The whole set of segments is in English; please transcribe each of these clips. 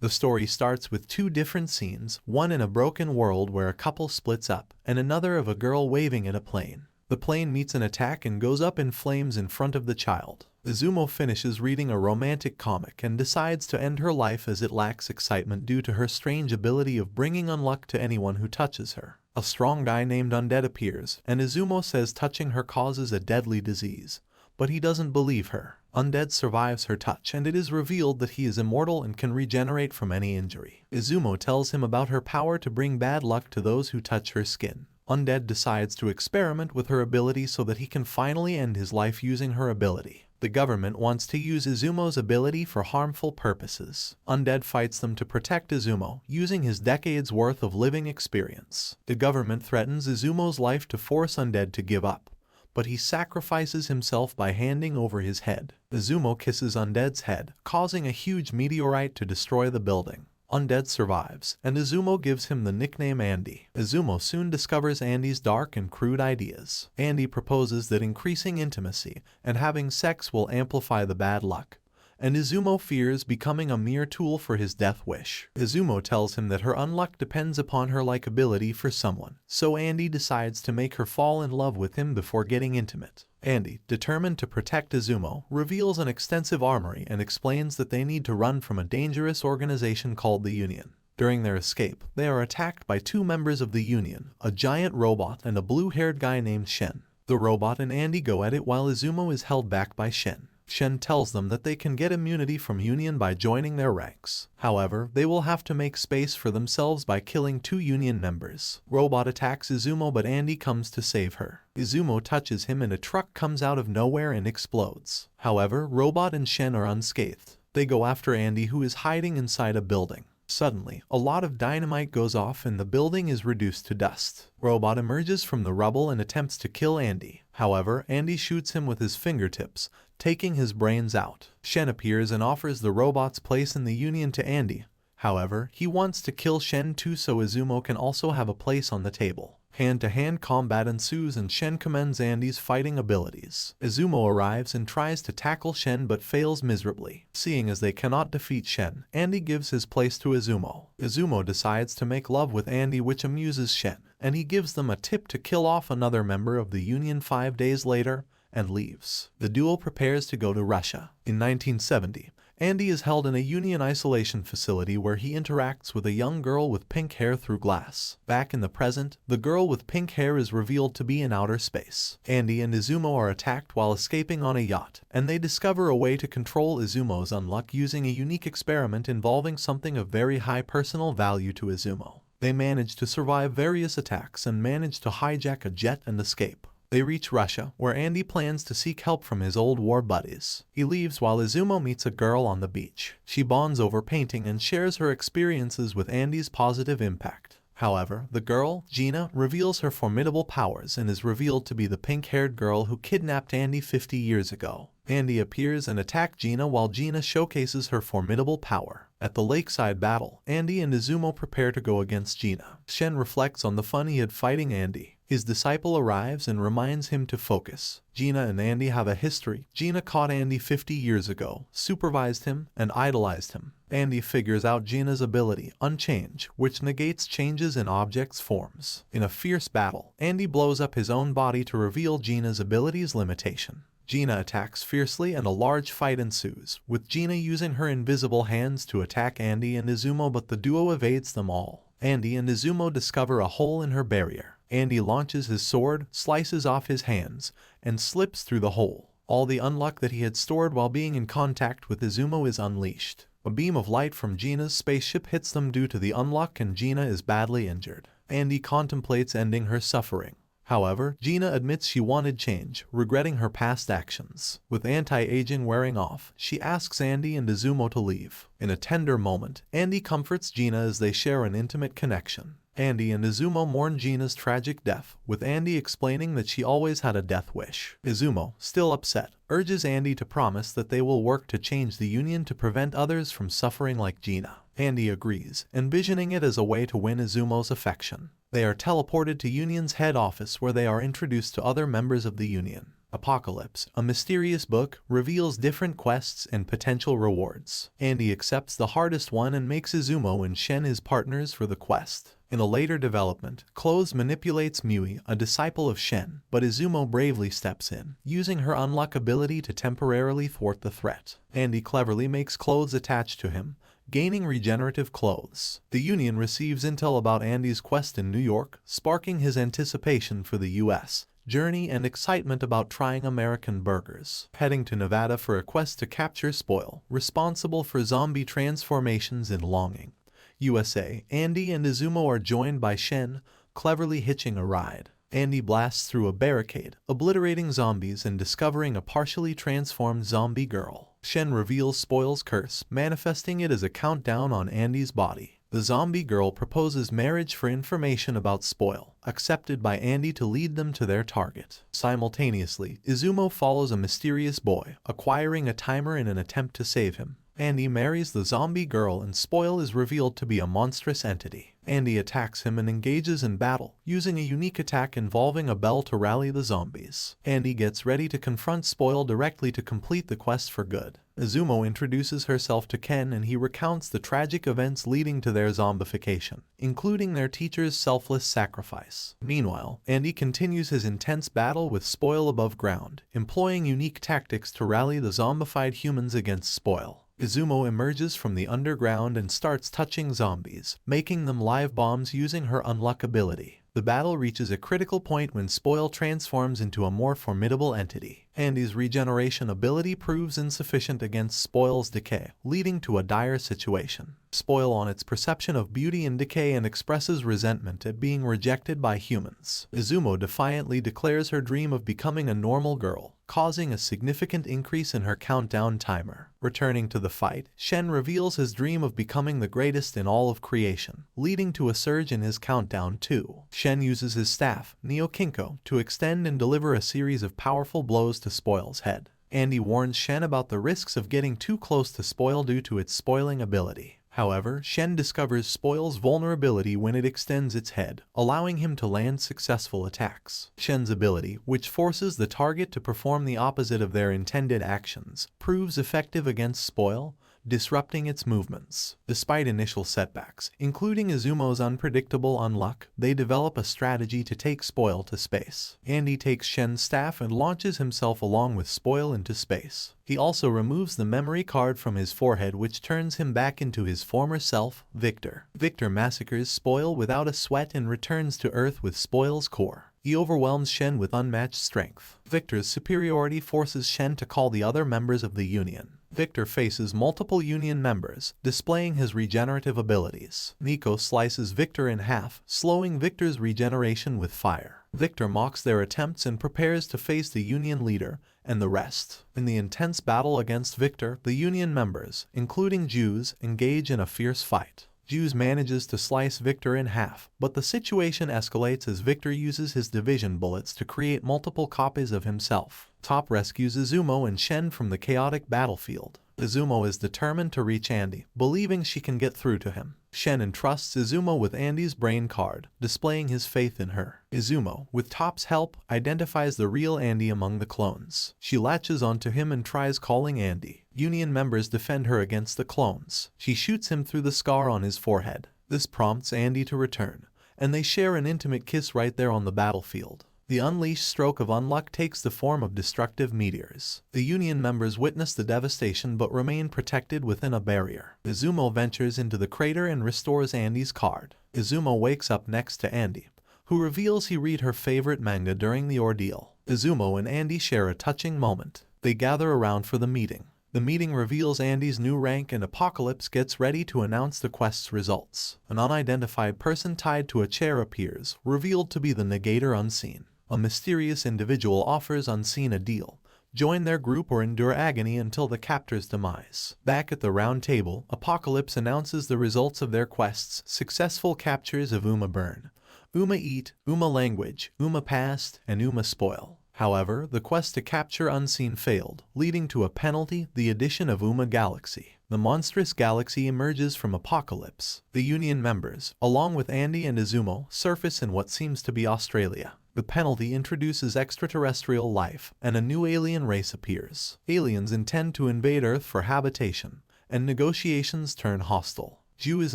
The story starts with two different scenes, one in a broken world where a couple splits up, and another of a girl waving at a plane. The plane meets an attack and goes up in flames in front of the child. Izumo finishes reading a romantic comic and decides to end her life as it lacks excitement due to her strange ability of bringing unluck to anyone who touches her. A strong guy named Undead appears, and Izumo says touching her causes a deadly disease, but he doesn't believe her. Undead survives her touch, and it is revealed that he is immortal and can regenerate from any injury. Izumo tells him about her power to bring bad luck to those who touch her skin. Undead decides to experiment with her ability so that he can finally end his life using her ability. The government wants to use Izumo's ability for harmful purposes. Undead fights them to protect Izumo, using his decades worth of living experience. The government threatens Izumo's life to force Undead to give up, but he sacrifices himself by handing over his head. Izumo kisses Undead's head, causing a huge meteorite to destroy the building. Undead survives, and Izumo gives him the nickname Andy. Izumo soon discovers Andy's dark and crude ideas. Andy proposes that increasing intimacy and having sex will amplify the bad luck, and Izumo fears becoming a mere tool for his death wish. Izumo tells him that her unluck depends upon her likability for someone, so Andy decides to make her fall in love with him before getting intimate. Andy, determined to protect Izumo, reveals an extensive armory and explains that they need to run from a dangerous organization called the Union. During their escape, they are attacked by two members of the Union, a giant robot and a blue-haired guy named Shen. The robot and Andy go at it while Izumo is held back by Shen. Shen tells them that they can get immunity from Union by joining their ranks. However, they will have to make space for themselves by killing two Union members. Robot attacks Izumo, but Andy comes to save her. Izumo touches him and a truck comes out of nowhere and explodes. However, Robot and Shen are unscathed. They go after Andy, who is hiding inside a building. Suddenly, a lot of dynamite goes off and the building is reduced to dust. Robot emerges from the rubble and attempts to kill Andy. However, Andy shoots him with his fingertips, taking his brains out. Shen appears and offers the robot's place in the Union to Andy. However, he wants to kill Shen too so Izumo can also have a place on the table. Hand-to-hand combat ensues and Shen commends Andy's fighting abilities. Izumo arrives and tries to tackle Shen but fails miserably. Seeing as they cannot defeat Shen, Andy gives his place to Izumo. Izumo decides to make love with Andy, which amuses Shen, and he gives them a tip to kill off another member of the Union 5 days later, and leaves. The duo prepares to go to Russia. In 1970, Andy is held in a Union isolation facility where he interacts with a young girl with pink hair through glass. Back in the present, the girl with pink hair is revealed to be in outer space. Andy and Izumo are attacked while escaping on a yacht, and they discover a way to control Izumo's unluck using a unique experiment involving something of very high personal value to Izumo. They manage to survive various attacks and manage to hijack a jet and escape. They reach Russia, where Andy plans to seek help from his old war buddies. He leaves while Izumo meets a girl on the beach. She bonds over painting and shares her experiences with Andy's positive impact. However, the girl, Gina, reveals her formidable powers and is revealed to be the pink-haired girl who kidnapped Andy 50 years ago. Andy appears and attacks Gina while Gina showcases her formidable power. At the lakeside battle, Andy and Izumo prepare to go against Gina. Shen reflects on the fun he had fighting Andy. His disciple arrives and reminds him to focus. Gina and Andy have a history. Gina caught Andy 50 years ago, supervised him, and idolized him. Andy figures out Gina's ability, Unchange, which negates changes in objects' forms. In a fierce battle, Andy blows up his own body to reveal Gina's ability's limitation. Gina attacks fiercely and a large fight ensues, with Gina using her invisible hands to attack Andy and Izumo, but the duo evades them all. Andy and Izumo discover a hole in her barrier. Andy launches his sword, slices off his hands, and slips through the hole. All the unluck that he had stored while being in contact with Izumo is unleashed. A beam of light from Gina's spaceship hits them due to the unluck and Gina is badly injured. Andy contemplates ending her suffering. However, Gina admits she wanted change, regretting her past actions. With anti-aging wearing off, she asks Andy and Izumo to leave. In a tender moment, Andy comforts Gina as they share an intimate connection. Andy and Izumo mourn Gina's tragic death, with Andy explaining that she always had a death wish. Izumo, still upset, urges Andy to promise that they will work to change the Union to prevent others from suffering like Gina. Andy agrees, envisioning it as a way to win Izumo's affection. They are teleported to Union's head office where they are introduced to other members of the Union. Apocalypse, a mysterious book, reveals different quests and potential rewards. Andy accepts the hardest one and makes Izumo and Shen his partners for the quest. In a later development, Clothes manipulates Mui, a disciple of Shen, but Izumo bravely steps in, using her Unluck ability to temporarily thwart the threat. Andy cleverly makes Clothes attached to him, gaining regenerative clothes. The Union receives intel about Andy's quest in New York, sparking his anticipation for the U.S. journey and excitement about trying American burgers. Heading to Nevada for a quest to capture Spoil, responsible for zombie transformations in Longing, USA, Andy and Izumo are joined by Shen, cleverly hitching a ride. Andy blasts through a barricade, obliterating zombies and discovering a partially transformed zombie girl. Shen reveals Spoil's curse, manifesting it as a countdown on Andy's body. The zombie girl proposes marriage for information about Spoil, accepted by Andy to lead them to their target. Simultaneously, Izumo follows a mysterious boy, acquiring a timer in an attempt to save him. Andy marries the zombie girl and Spoil is revealed to be a monstrous entity. Andy attacks him and engages in battle, using a unique attack involving a bell to rally the zombies. Andy gets ready to confront Spoil directly to complete the quest for good. Izumo introduces herself to Ken and he recounts the tragic events leading to their zombification, including their teacher's selfless sacrifice. Meanwhile, Andy continues his intense battle with Spoil above ground, employing unique tactics to rally the zombified humans against Spoil. Izumo emerges from the underground and starts touching zombies, making them live bombs using her Unluck ability. The battle reaches a critical point when Spoil transforms into a more formidable entity. Andy's regeneration ability proves insufficient against Spoil's decay, leading to a dire situation. Spoil on its perception of beauty and decay and expresses resentment at being rejected by humans. Izumo defiantly declares her dream of becoming a normal girl, causing a significant increase in her countdown timer. Returning to the fight, Shen reveals his dream of becoming the greatest in all of creation, leading to a surge in his countdown too. Shen uses his staff, Neo-Kinko, to extend and deliver a series of powerful blows to Spoil's head. Andy warns Shen about the risks of getting too close to Spoil due to its spoiling ability. However, Shen discovers Spoil's vulnerability when it extends its head, allowing him to land successful attacks. Shen's ability, which forces the target to perform the opposite of their intended actions, proves effective against Spoil, disrupting its movements. Despite initial setbacks, including Izumo's unpredictable Unluck, they develop a strategy to take Spoil to space. Andy takes Shen's staff and launches himself along with Spoil into space. He also removes the memory card from his forehead, which turns him back into his former self, Victor. Victor massacres Spoil without a sweat and returns to Earth with Spoil's core. He overwhelms Shen with unmatched strength. Victor's superiority forces Shen to call the other members of the Union. Victor faces multiple Union members, displaying his regenerative abilities. Nico slices Victor in half, slowing Victor's regeneration with fire. Victor mocks their attempts and prepares to face the Union leader and the rest. In the intense battle against Victor, the Union members, including Jews, engage in a fierce fight. Jews manages to slice Victor in half, but the situation escalates as Victor uses his division bullets to create multiple copies of himself. Top rescues Izumo and Shen from the chaotic battlefield. Izumo is determined to reach Andy, believing she can get through to him. Shen entrusts Izumo with Andy's brain card, displaying his faith in her. Izumo, with Top's help, identifies the real Andy among the clones. She latches onto him and tries calling Andy. Union members defend her against the clones. She shoots him through the scar on his forehead. This prompts Andy to return, and they share an intimate kiss right there on the battlefield. The unleashed stroke of Unluck takes the form of destructive meteors. The Union members witness the devastation but remain protected within a barrier. Izumo ventures into the crater and restores Andy's card. Izumo wakes up next to Andy, who reveals he read her favorite manga during the ordeal. Izumo and Andy share a touching moment. They gather around for the meeting. The meeting reveals Andy's new rank and Apocalypse gets ready to announce the quest's results. An unidentified person tied to a chair appears, revealed to be the Negator Unseen. A mysterious individual offers Unseen a deal: join their group or endure agony until the captor's demise. Back at the round table, Apocalypse announces the results of their quests: successful captures of Uma Burn, Uma Eat, Uma Language, Uma Past, and Uma Spoil. However, the quest to capture Unseen failed, leading to a penalty: the addition of Uma Galaxy. The monstrous galaxy emerges from Apocalypse. The Union members, along with Andy and Izumo, surface in what seems to be Australia. The penalty introduces extraterrestrial life, and a new alien race appears. Aliens intend to invade Earth for habitation, and negotiations turn hostile. Juiz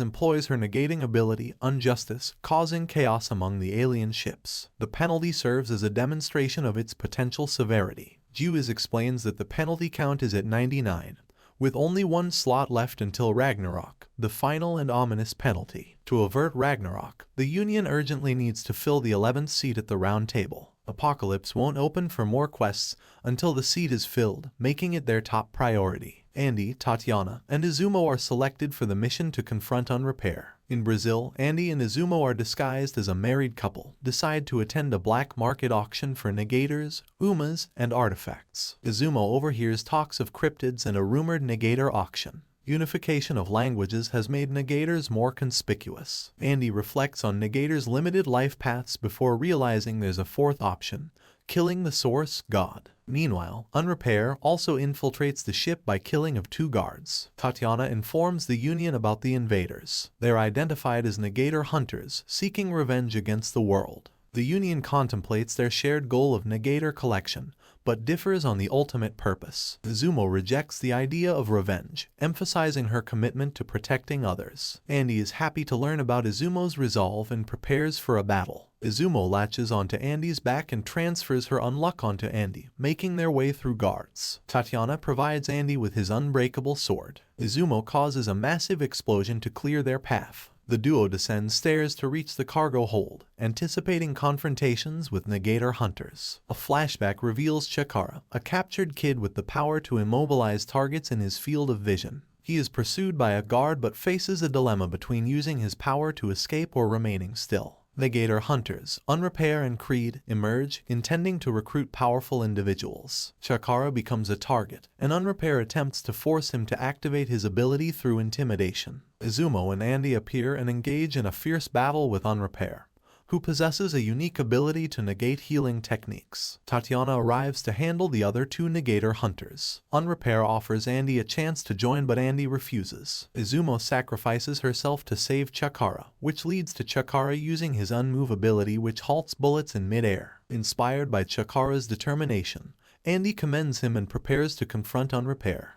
employs her negating ability, Unjustice, causing chaos among the alien ships. The penalty serves as a demonstration of its potential severity. Juiz explains that the penalty count is at 99, with only one slot left until Ragnarok, the final and ominous penalty. To avert Ragnarok, the Union urgently needs to fill the 11th seat at the Round Table. Apocalypse won't open for more quests until the seat is filled, making it their top priority. Andy, Tatiana, and Izumo are selected for the mission to confront Unrepair. In Brazil, Andy and Izumo are disguised as a married couple, decide to attend a black market auction for negators, umas, and artifacts. Izumo overhears talks of cryptids and a rumored negator auction. Unification of languages has made negators more conspicuous. Andy reflects on negators' limited life paths before realizing there's a fourth option: killing the source, God. Meanwhile, Unrepair also infiltrates the ship by killing of 2 guards. Tatiana informs the Union about the invaders. They're identified as negator hunters, seeking revenge against the world. The Union contemplates their shared goal of negator collection, but differs on the ultimate purpose. Izumo rejects the idea of revenge, emphasizing her commitment to protecting others. Andy is happy to learn about Izumo's resolve and prepares for a battle. Izumo latches onto Andy's back and transfers her Unluck onto Andy, making their way through guards. Tatiana provides Andy with his unbreakable sword. Izumo causes a massive explosion to clear their path. The duo descends stairs to reach the cargo hold, anticipating confrontations with negator hunters. A flashback reveals Chikara, a captured kid with the power to immobilize targets in his field of vision. He is pursued by a guard but faces a dilemma between using his power to escape or remaining still. Negator hunters, Unrepair and Creed, emerge, intending to recruit powerful individuals. Chikara becomes a target, and Unrepair attempts to force him to activate his ability through intimidation. Izumo and Andy appear and engage in a fierce battle with Unrepair, who possesses a unique ability to negate healing techniques. Tatiana arrives to handle the other 2 negator hunters. Unrepair offers Andy a chance to join, but Andy refuses. Izumo sacrifices herself to save Chikara, which leads to Chikara using his Unmove ability, which halts bullets in mid-air. Inspired by Chikara's determination, Andy commends him and prepares to confront Unrepair.